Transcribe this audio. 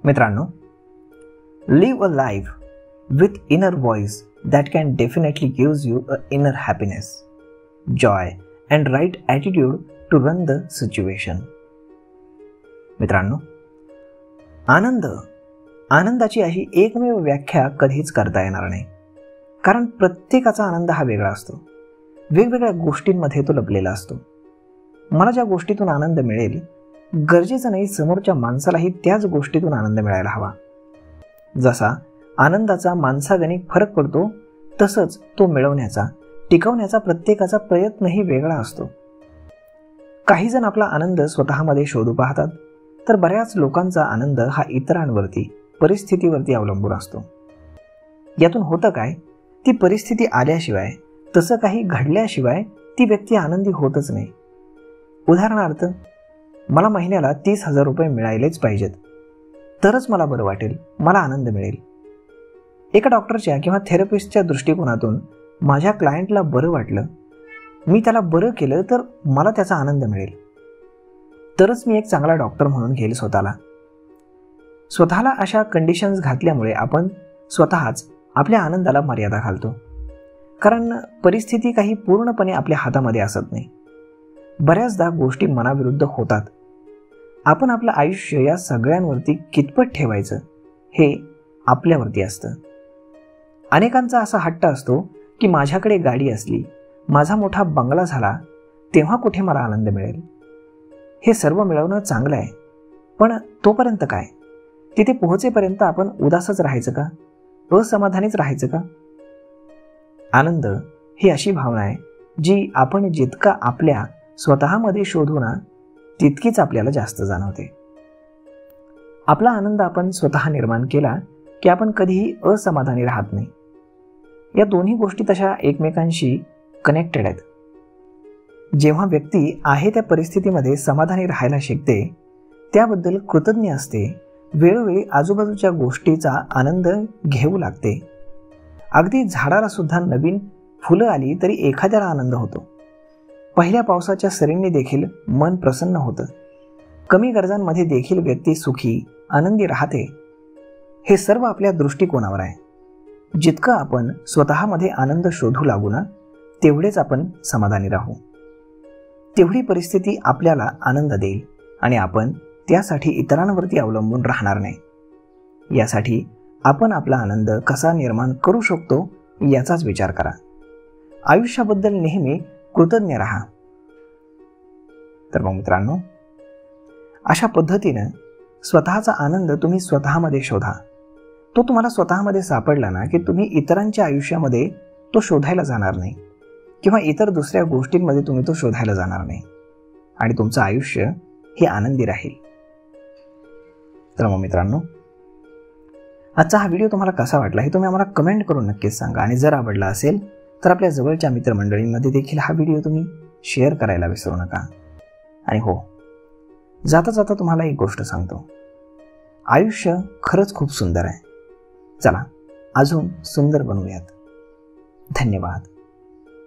मित्रांनो, live a life with inner voice that can definitely gives you a inner happiness, joy and right attitude to run the situation. मित्रांनो, आनंदाची अशी एकमेव व्याख्या कधीच करता येणार नाही. कारण प्रत्येकाचा आनंद हा वेगळा असतो. वेगवेगळ्या गोष्टींमध्ये तो लपलेला असतो. मला ज्या गोष्टीतून आनंद मिळेल गरजेचं नाही समोरच्या माणसालाही त्याच गोष्टीतून आनंद मिळायला हवा. जसा आनंदाचा माणसागणिक फरक पडतो तसंच तो मिळवण्याचा टिकवण्याचा प्रत्येकाचा प्रयत्नही वेगळा असतो. काही जण आपला आनंद स्वतःमध्ये शोधू पाहतात, तर बऱ्याच लोकांचा आनंद हा इतरांवरती परिस्थितीवरती अवलंबून असतो. यातून होतं काय, ती परिस्थिती आल्याशिवाय तसं काही घडल्याशिवाय ती व्यक्ती आनंदी होतच नाही. उदाहरणार्थ, मला महिन्याला 30,000 रुपये मिळायलेच पाहिजेत तरच मला बरं वाटेल, मला आनंद मिळेल. एका डॉक्टरच्या किंवा थेरपिस्टच्या दृष्टिकोनातून माझ्या क्लायंटला बरं वाटलं, मी त्याला बरं केलं तर मला त्याचा आनंद मिळेल, तरच मी एक चांगला डॉक्टर म्हणून घेईल स्वतःला अशा कंडिशन्स घातल्यामुळे आपण स्वतःच आपल्या आनंदाला मर्यादा घालतो. कारण परिस्थिती काही पूर्णपणे आपल्या हातामध्ये असत नाही. बऱ्याचदा गोष्टी मनाविरुद्ध होतात. आपण आपलं आयुष्य या सगळ्यांवरती कितपत ठेवायचं हे आपल्यावरती असतं. अनेकांचा असा हट्ट असतो की माझ्याकडे गाडी असली, माझा मोठा बंगला झाला, तेव्हा कुठे मला आनंद मिळेल. हे सर्व मिळवणं चांगलं आहे, पण तोपर्यंत काय? तिथे पोहोचेपर्यंत आपण उदासच राहायचं का? असमाधानीच राहायचं का? आनंद ही अशी भावना आहे जी आपण जितका आपल्या स्वतःमध्ये शोधू ना तितकीच आपल्याला जास्त जाणवते. आपला आनंद आपण स्वतः निर्माण केला की आपण कधीही असमाधानी राहत नाही. या दोन्ही गोष्टी तशा एकमेकांशी कनेक्टेड आहेत. जेव्हा व्यक्ती आहे त्या परिस्थितीमध्ये समाधानी राहायला शिकते, त्याबद्दल कृतज्ञ असते, वेळोवेळी आजूबाजूच्या गोष्टीचा आनंद घेऊ लागते. अगदी झाडाला सुद्धा नवीन फुलं आली तरी एखाद्याला आनंद होतो. पहिल्या पावसाच्या सरींनी देखील मन प्रसन्न होतं. कमी गरजांमध्ये देखील व्यक्ती सुखी आनंदी राहते. हे सर्व आपल्या दृष्टिकोनावर आहे. जितकं आपण स्वतःमध्ये आनंद शोधू लागू ना तेवढेच आपण समाधानी राहू. तेवढी परिस्थिती आपल्याला आनंद देईल आणि आपण त्यासाठी इतरांवरती अवलंबून राहणार नाही. यासाठी आपण आपला आनंद कसा निर्माण करू शकतो याचाच विचार करा. आयुष्याबद्दल नेहमी कृतज्ञ राहा. तर मग मित्रांनो, अशा पद्धतीनं स्वतःचा आनंद तुम्ही स्वतःमध्ये शोधा. तो तुम्हाला स्वतःमध्ये सापडला ना की तुम्ही इतरांच्या आयुष्यामध्ये तो शोधायला जाणार नाही किंवा इतर दुसऱ्या गोष्टींमध्ये तुम्ही तो शोधायला जाणार नाही आणि तुमचं आयुष्य हे आनंदी राहील. तर मग मित्रांनो, आजचा हा व्हिडिओ तुम्हाला कसा वाटला हे तुम्ही आम्हाला कमेंट करून नक्कीच सांगा. आणि जर आवडला असेल तर आपल्या जवळच्या मित्रमंडळींमध्ये देखील हा व्हिडिओ तुम्ही शेअर करायला विसरू नका. आणि हो, जाता जाता तुम्हाला एक गोष्ट सांगतो, आयुष्य खरंच खूप सुंदर आहे. चला अजून सुंदर बनवूयात. धन्यवाद.